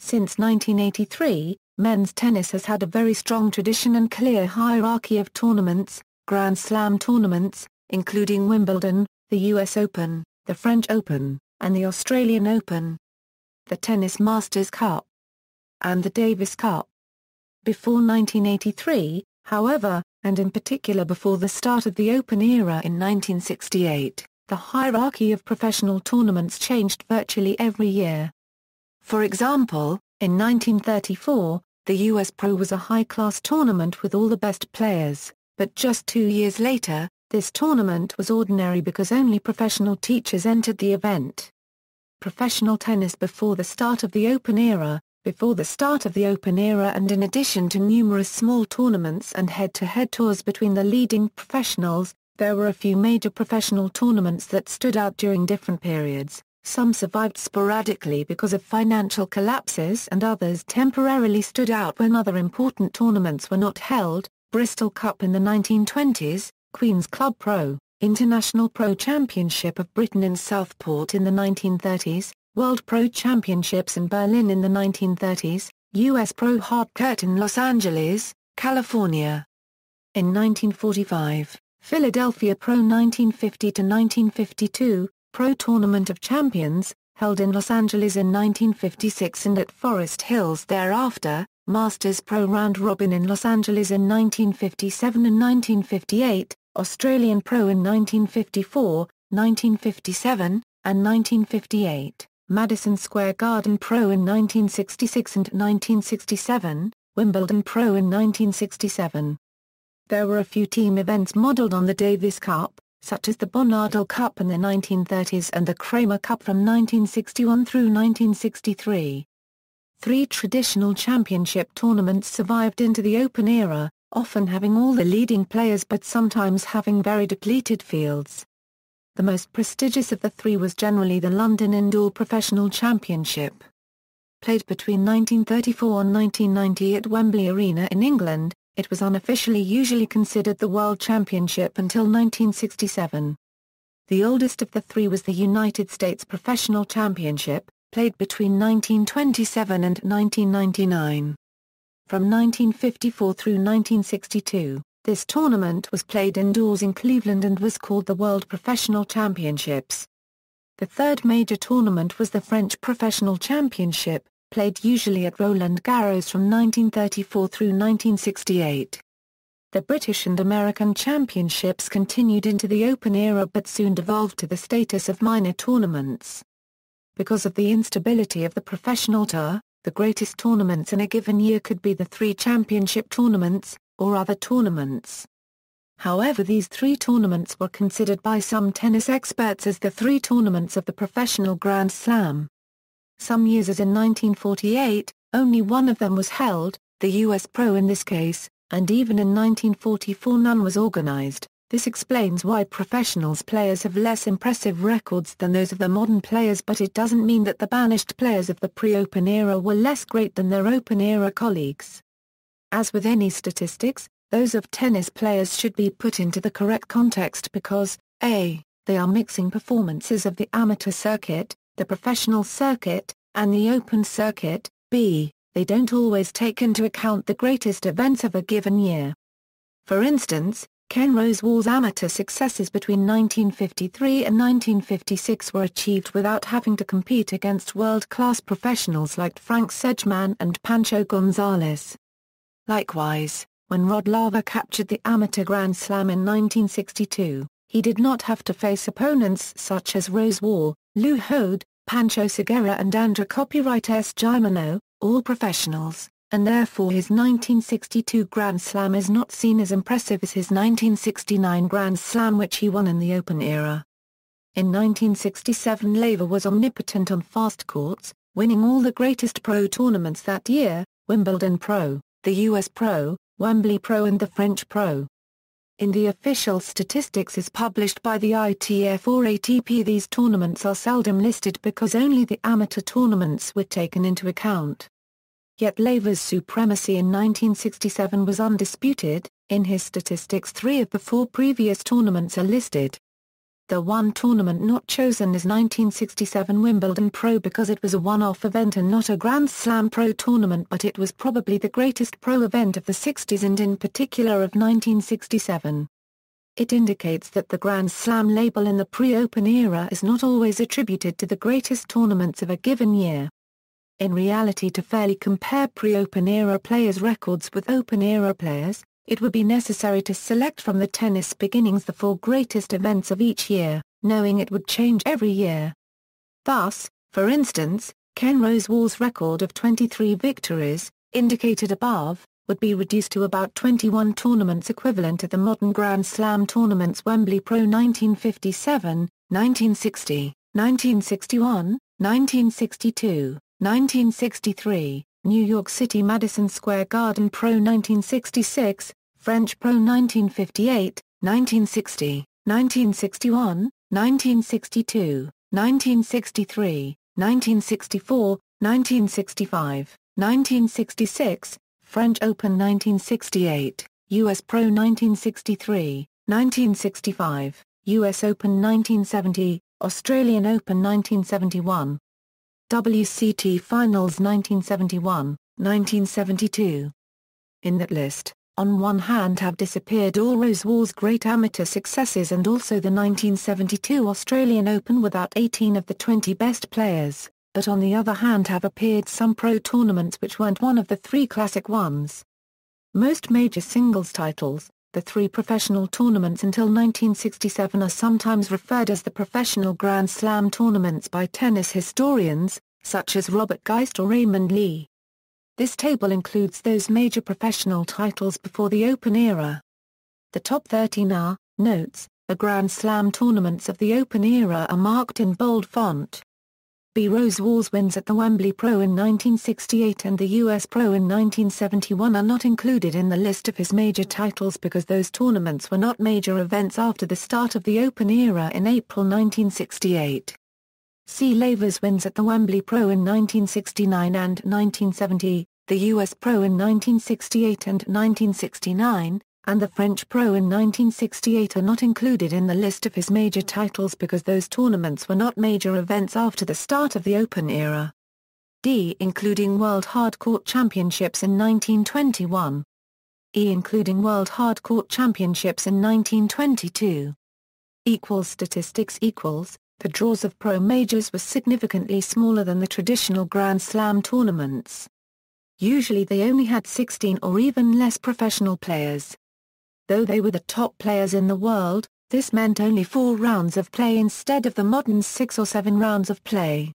Since 1983, men's tennis has had a very strong tradition and clear hierarchy of tournaments, Grand Slam tournaments, including Wimbledon, the US Open, the French Open, and the Australian Open, the Tennis Masters Cup, and the Davis Cup. Before 1983, however, and in particular before the start of the Open era in 1968, the hierarchy of professional tournaments changed virtually every year. For example, in 1934, the US Pro was a high-class tournament with all the best players, but just 2 years later, this tournament was ordinary because only professional teachers entered the event. Professional tennis before the start of the Open era. Before the start of the Open era, and in addition to numerous small tournaments and head-to-head tours between the leading professionals, there were a few major professional tournaments that stood out during different periods. Some survived sporadically because of financial collapses and others temporarily stood out when other important tournaments were not held: Bristol Cup in the 1920s, Queen's Club Pro, International Pro Championship of Britain in Southport in the 1930s, World Pro Championships in Berlin in the 1930s, US Pro Hartcourt in Los Angeles, California. In 1945, Philadelphia Pro 1950-1952, Pro Tournament of Champions, held in Los Angeles in 1956 and at Forest Hills thereafter, Masters Pro Round Robin in Los Angeles in 1957 and 1958, Australian Pro in 1954, 1957, and 1958. Madison Square Garden Pro in 1966 and 1967, Wimbledon Pro in 1967. There were a few team events modeled on the Davis Cup, such as the Bonadel Cup in the 1930s and the Kramer Cup from 1961 through 1963. 3 traditional championship tournaments survived into the Open era, often having all the leading players but sometimes having very depleted fields. The most prestigious of the 3 was generally the London Indoor Professional Championship. Played between 1934 and 1990 at Wembley Arena in England, it was unofficially usually considered the World Championship until 1967. The oldest of the 3 was the United States Professional Championship, played between 1927 and 1999. From 1954 through 1962. This tournament was played indoors in Cleveland and was called the World Professional Championships. The third major tournament was the French Professional Championship, played usually at Roland Garros from 1934 through 1968. The British and American Championships continued into the Open era but soon devolved to the status of minor tournaments. Because of the instability of the professional tour, the greatest tournaments in a given year could be the 3 championship tournaments, or other tournaments. However, these 3 tournaments were considered by some tennis experts as the 3 tournaments of the professional Grand Slam. Some years, as in 1948, only one of them was held, the US Pro in this case, and even in 1944 none was organized. This explains why professionals players have less impressive records than those of the modern players, but it doesn't mean that the banished players of the pre-Open era were less great than their Open era colleagues. As with any statistics, those of tennis players should be put into the correct context because, a, they are mixing performances of the amateur circuit, the professional circuit, and the open circuit, b, they don't always take into account the greatest events of a given year. For instance, Ken Rosewar's amateur successes between 1953 and 1956 were achieved without having to compete against world-class professionals like Frank Sedgman and Pancho Gonzalez. Likewise, when Rod Laver captured the Amateur Grand Slam in 1962, he did not have to face opponents such as Rosewar, Lou Hode, Pancho Segura and Andra Copyright S. Gimeno, all professionals, and therefore his 1962 Grand Slam is not seen as impressive as his 1969 Grand Slam which he won in the Open era. In 1967 Laver was omnipotent on fast courts, winning all the greatest pro tournaments that year, Wimbledon Pro, the US Pro, Wembley Pro and the French Pro. In the official statistics as published by the ITF or ATP, these tournaments are seldom listed because only the amateur tournaments were taken into account. Yet Laver's supremacy in 1967 was undisputed. In his statistics 3 of the 4 previous tournaments are listed. The one tournament not chosen is 1967 Wimbledon Pro because it was a one-off event and not a Grand Slam Pro tournament, but it was probably the greatest pro event of the 60s and in particular of 1967. It indicates that the Grand Slam label in the pre-Open era is not always attributed to the greatest tournaments of a given year. In reality, to fairly compare pre-Open era players' records with Open era players, it would be necessary to select from the tennis beginnings the 4 greatest events of each year, knowing it would change every year. Thus, for instance, Ken Rosewall's record of 23 victories, indicated above, would be reduced to about 21 tournaments equivalent to the modern Grand Slam tournaments Wembley Pro 1957, 1960, 1961, 1962, 1963, New York City Madison Square Garden Pro 1966, French Pro 1958, 1960, 1961, 1962, 1963, 1964, 1965, 1966, French Open 1968, US Pro 1963, 1965, US Open 1970, Australian Open 1971. WCT Finals 1971, 1972. In that list, on one hand have disappeared all Rosewall's great amateur successes and also the 1972 Australian Open without 18 of the 20 best players, but on the other hand have appeared some pro tournaments which weren't one of the 3 classic ones. Most major singles titles, the 3 professional tournaments until 1967, are sometimes referred as the professional Grand Slam tournaments by tennis historians, such as Robert Geist or Raymond Lee. This table includes those major professional titles before the Open era. The top 13 are, notes, the Grand Slam tournaments of the Open era are marked in bold font. B. Rosewall's wins at the Wembley Pro in 1968 and the US Pro in 1971 are not included in the list of his major titles because those tournaments were not major events after the start of the Open era in April 1968. C. Laver's wins at the Wembley Pro in 1969 and 1970, the US Pro in 1968 and 1969, and the French Pro in 1968 are not included in the list of his major titles because those tournaments were not major events after the start of the Open era. D. Including World Hardcourt Championships in 1921. E. Including World Hardcourt Championships in 1922. Statistics equals, the draws of pro majors were significantly smaller than the traditional Grand Slam tournaments. Usually they only had 16 or even less professional players. Though they were the top players in the world, this meant only 4 rounds of play instead of the modern 6 or 7 rounds of play.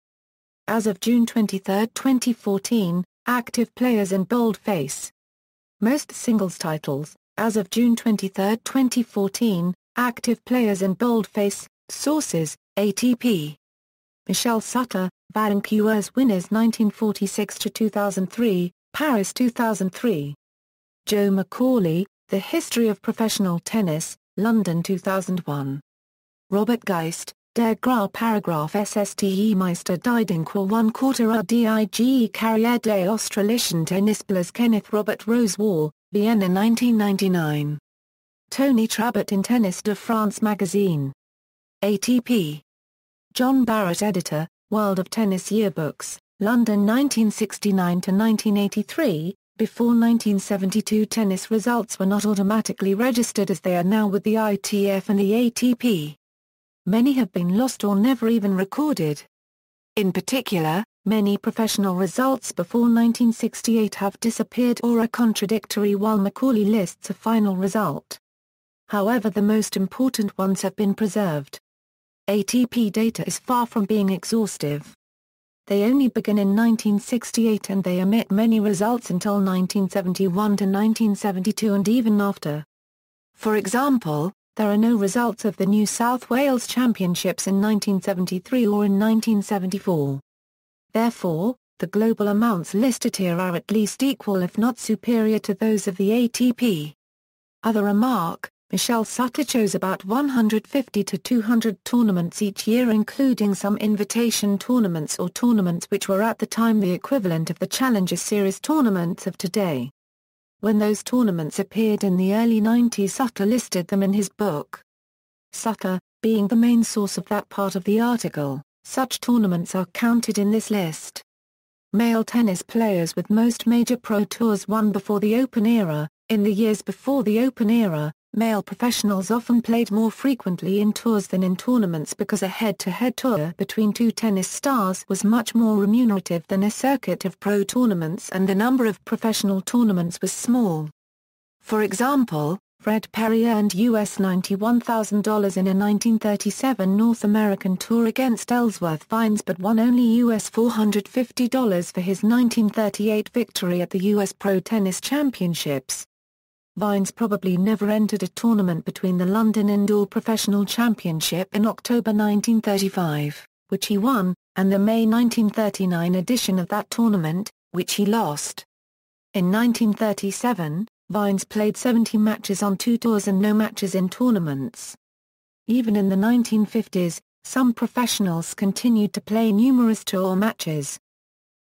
As of June 23, 2014, active players in boldface. Most singles titles, as of June 23, 2014, active players in boldface, sources, ATP. Michelle Sutter, Vancouver's winners 1946-2003, Paris 2003. Joe Macaulay, The History of Professional Tennis, London 2001. Robert Geist, Der Grau Paragraph SSTE Meister Didenqual 1/4 RDIGE Carrière des Australischen Tennisspielers Kenneth Robert Rosewall, Vienna 1999. Tony Trabert in Tennis de France magazine. ATP. John Barrett editor, World of Tennis Yearbooks, London 1969-1983. Before 1972 tennis results were not automatically registered as they are now with the ITF and the ATP. Many have been lost or never even recorded. In particular, many professional results before 1968 have disappeared or are contradictory while Macaulay lists a final result. However, the most important ones have been preserved. ATP data is far from being exhaustive. They only begin in 1968 and they omit many results until 1971 to 1972 and even after. For example, there are no results of the New South Wales Championships in 1973 or in 1974. Therefore, the global amounts listed here are at least equal if not superior to those of the ATP. Other remark, Michelle Sutter chose about 150 to 200 tournaments each year, including some invitation tournaments or tournaments which were at the time the equivalent of the Challenger Series tournaments of today. When those tournaments appeared in the early 90s, Sutter listed them in his book. Sutter, being the main source of that part of the article, such tournaments are counted in this list. Male tennis players with most major pro tours won before the Open era. In the years before the Open era, male professionals often played more frequently in tours than in tournaments because a head-to-head tour between two tennis stars was much more remunerative than a circuit of pro tournaments, and the number of professional tournaments was small. For example, Fred Perry earned US $91,000 in a 1937 North American tour against Ellsworth Vines but won only US $450 for his 1938 victory at the US Pro Tennis Championships. Vines probably never entered a tournament between the London Indoor Professional Championship in October 1935, which he won, and the May 1939 edition of that tournament, which he lost. In 1937, Vines played 70 matches on two tours and no matches in tournaments. Even in the 1950s, some professionals continued to play numerous tour matches.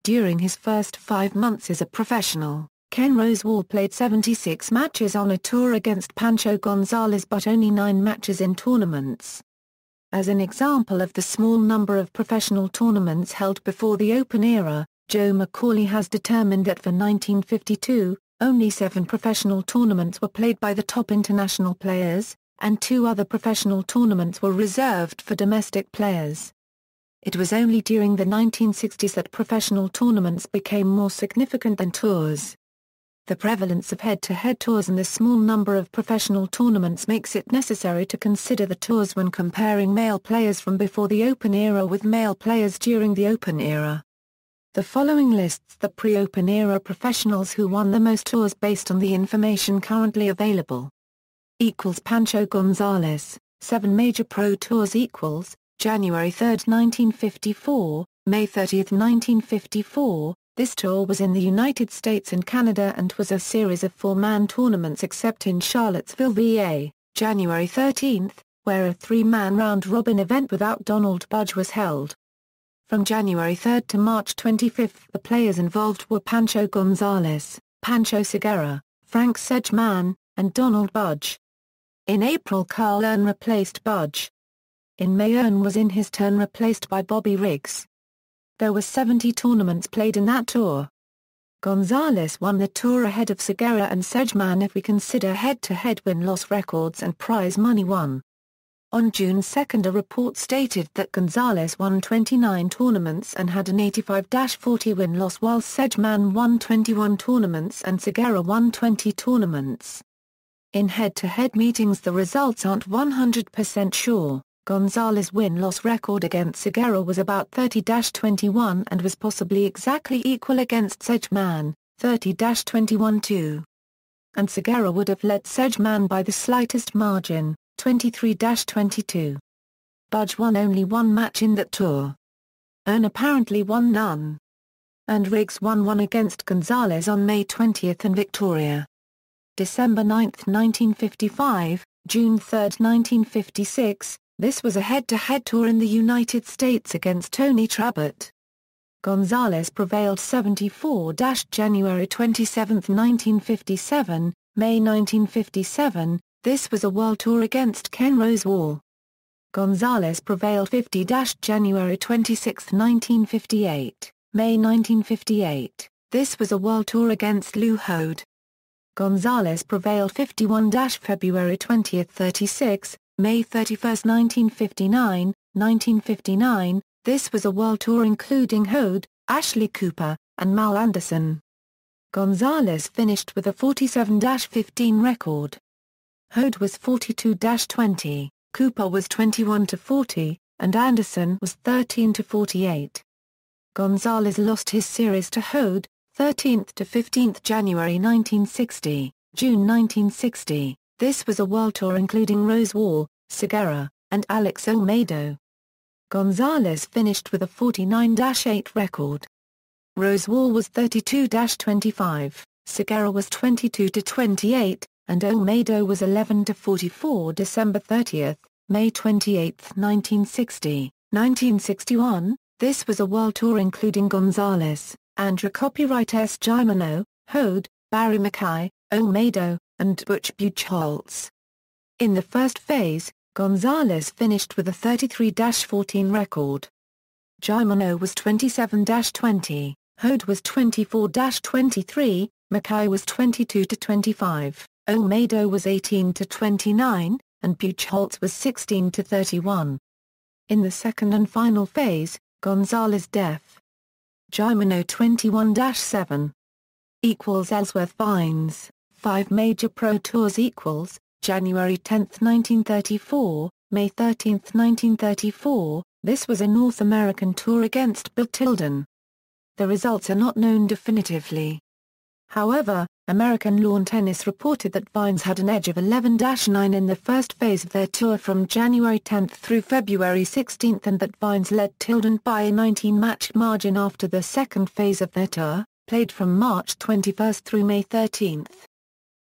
During his first 5 months as a professional, Ken Rosewall played 76 matches on a tour against Pancho Gonzalez but only 9 matches in tournaments. As an example of the small number of professional tournaments held before the Open era, Joe McCauley has determined that for 1952, only 7 professional tournaments were played by the top international players, and 2 other professional tournaments were reserved for domestic players. It was only during the 1960s that professional tournaments became more significant than tours. The prevalence of head-to-head tours and the small number of professional tournaments makes it necessary to consider the tours when comparing male players from before the Open era with male players during the Open era. The following lists the pre-Open era professionals who won the most tours based on the information currently available. Pancho Gonzalez, 7 major pro tours equals, January 3, 1954, May 30, 1954. This tour was in the United States and Canada and was a series of 4-man tournaments except in Charlottesville, VA, January 13, where a 3-man round-robin event without Donald Budge was held. From January 3 to March 25, the players involved were Pancho Gonzalez, Pancho Segura, Frank Sedgman, and Donald Budge. In April, Carl Earn replaced Budge. In May, Earn was in his turn replaced by Bobby Riggs. There were 70 tournaments played in that tour. Gonzalez won the tour ahead of Segura and Sedgman if we consider head-to-head win-loss records and prize money won. On June 2 a report stated that Gonzalez won 29 tournaments and had an 85-40 win-loss while Sedgman won 21 tournaments and Segura won 20 tournaments. In head-to-head meetings the results aren't 100% sure. Gonzalez's win-loss record against Segura was about 30-21 and was possibly exactly equal against Sedgman, 30-21-2. And Segura would have led Sedgman by the slightest margin, 23-22. Budge won only 1 match in that tour. Earn apparently won none. And Riggs won 1 against Gonzalez on May 20 in Victoria. December 9, 1955, June 3, 1956, this was a head-to-head tour in the United States against Tony Trabert. Gonzalez prevailed 74 January 27, 1957, May 1957, this was a world tour against Ken Rosewall. Gonzalez prevailed 50 January 26, 1958, May 1958, this was a world tour against Lou Hode. Gonzalez prevailed 51 February 20, 36, May 31, 1959, 1959, this was a world tour including Hode, Ashley Cooper, and Mal Anderson. Gonzalez finished with a 47-15 record. Hode was 42-20, Cooper was 21-40, and Anderson was 13-48. Gonzalez lost his series to Hode, 13th to 15th January 1960, June 1960. This was a world tour including Rosewall, Segura, and Alex Olmedo. Gonzalez finished with a 49-8 record. Rosewall was 32-25, Segura was 22-28, and Olmedo was 11-44. December 30, May 28, 1960, 1961, this was a world tour including Gonzalez, Andrew Copyright S. Gimeno, Hode, Barry Mackay, Olmedo, and Butch Buchholz. In the first phase, Gonzalez finished with a 33-14 record. Gimeno was 27-20, Hode was 24-23, Mackay was 22-25, Olmedo was 18-29, and Buchholz was 16-31. In the second and final phase, Gonzalez def. Gimeno 21-7. Ellsworth Vines, 5 major Pro Tours January 10, 1934, May 13, 1934, this was a North American tour against Bill Tilden. The results are not known definitively. However, American Lawn Tennis reported that Vines had an edge of 11-9 in the first phase of their tour from January 10 through February 16 and that Vines led Tilden by a 19-match margin after the second phase of their tour, played from March 21 through May 13.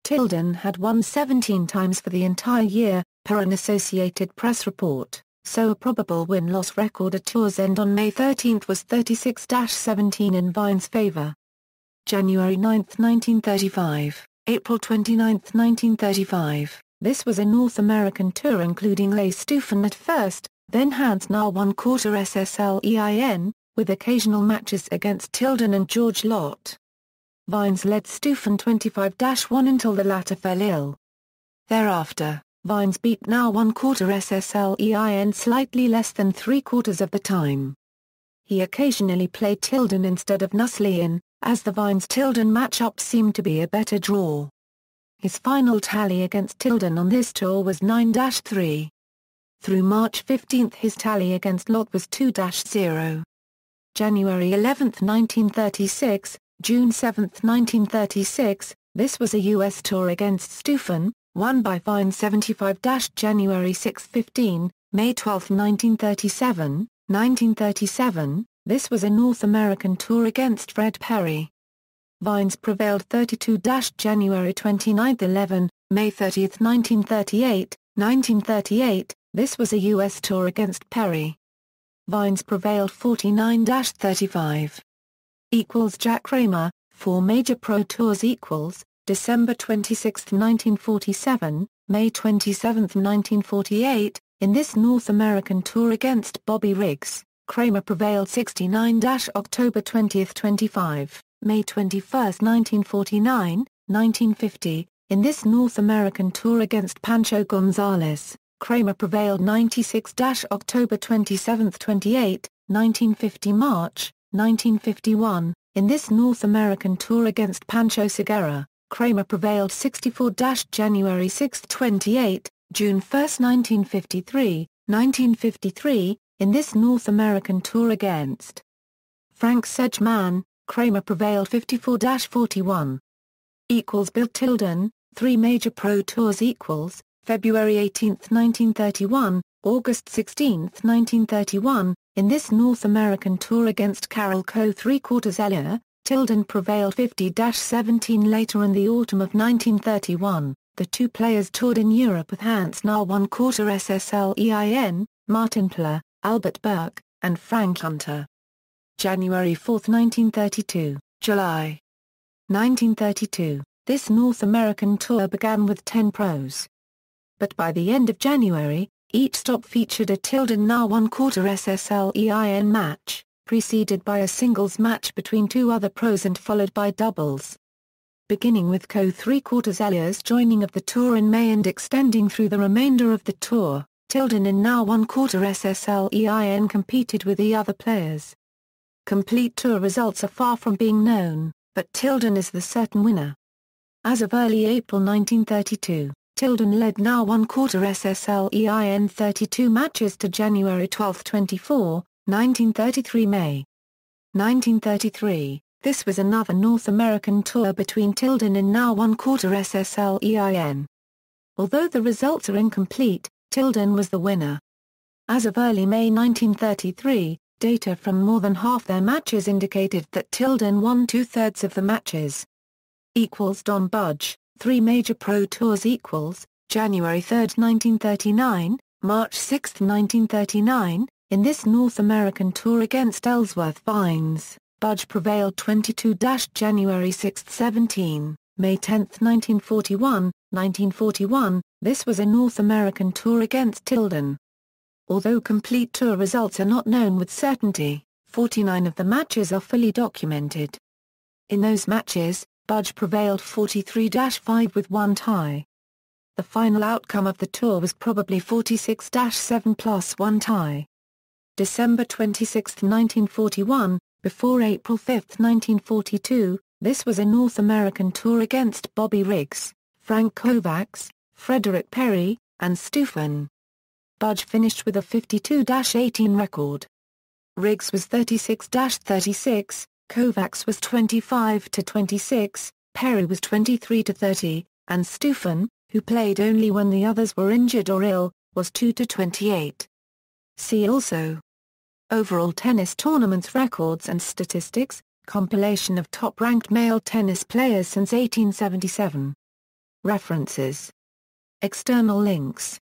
Tilden had won 17 times for the entire year, per an Associated Press report, so a probable win-loss record at tour's end on May 13 was 36-17 in Vines' favor. January 9, 1935, April 29, 1935, this was a North American tour including Leigh Stephan at first, then Hans Na 1/4 SSLEIN, with occasional matches against Tilden and George Lott. Vines led Stephan 25-1 until the latter fell ill. Thereafter, Vines beat Na 1/4 SSLEIN slightly less than 3/4 of the time. He occasionally played Tilden instead of Nuslein, as the Vines-Tilden matchup seemed to be a better draw. His final tally against Tilden on this tour was 9-3. Through March 15 his tally against Lott was 2-0. January 11, 1936, June 7, 1936, this was a U.S. tour against Stephan, won by Vines 75 January 6-15, May 12, 1937, this was a North American tour against Fred Perry. Vines prevailed 32 January 29, 11, May 30, 1938, this was a U.S. tour against Perry. Vines prevailed 49-35. Jack Kramer, 4 major Pro Tours December 26, 1947, May 27, 1948, in this North American tour against Bobby Riggs, Kramer prevailed 69-October 20, 25, May 21, 1949, 1950, in this North American tour against Pancho Gonzalez, Kramer prevailed 96-October 27, 28, 1950 March, 1951, in this North American tour against Pancho Segura, Kramer prevailed 64-January 6, 28, June 1, 1953, in this North American tour against Frank Sedgman, Kramer prevailed 54-41. Bill Tilden, 3 major Pro Tours February 18, 1931, August 16, 1931, in this North American tour against Carol Coe 3/4 Elia, Tilden prevailed 50-17. Later in the autumn of 1931, the two players toured in Europe with Hans Na 1/4 SSLEIN, Martin Pler, Albert Burke, and Frank Hunter. January 4, 1932, July 1932, this North American tour began with 10 pros. But by the end of January, each stop featured a Tilden Na 1/4 SSLEIN match, preceded by a singles match between 2 other pros and followed by doubles. Beginning with Coe 3/4 Elia's joining of the tour in May and extending through the remainder of the tour, Tilden in Na 1/4 SSLEIN competed with the other players. Complete tour results are far from being known, but Tilden is the certain winner. As of early April 1932, Tilden led Na 1/4 SSLEIN 32 matches to January 12, 24, 1933 May 1933. This was another North American tour between Tilden and Na 1/4 SSLEIN. Although the results are incomplete, Tilden was the winner. As of early May 1933, data from more than half their matches indicated that Tilden won 2/3 of the matches. Don Budge, 3 major Pro Tours January 3, 1939, March 6, 1939, in this North American tour against Ellsworth Vines, Budge prevailed 22-January 6, 17, May 10, 1941, This was a North American tour against Tilden. Although complete tour results are not known with certainty, 49 of the matches are fully documented. In those matches, Budge prevailed 43-5 with one tie. The final outcome of the tour was probably 46-7 plus one tie. December 26, 1941, before April 5, 1942, this was a North American tour against Bobby Riggs, Frank Kovacs, Frederick Perry, and Steufen. Budge finished with a 52-18 record. Riggs was 36-36, Kovacs was 25-26, Perry was 23-30, and Steufen, who played only when the others were injured or ill, was 2-28. See also: Overall tennis tournaments records and statistics, compilation of top-ranked male tennis players since 1877. References. External links.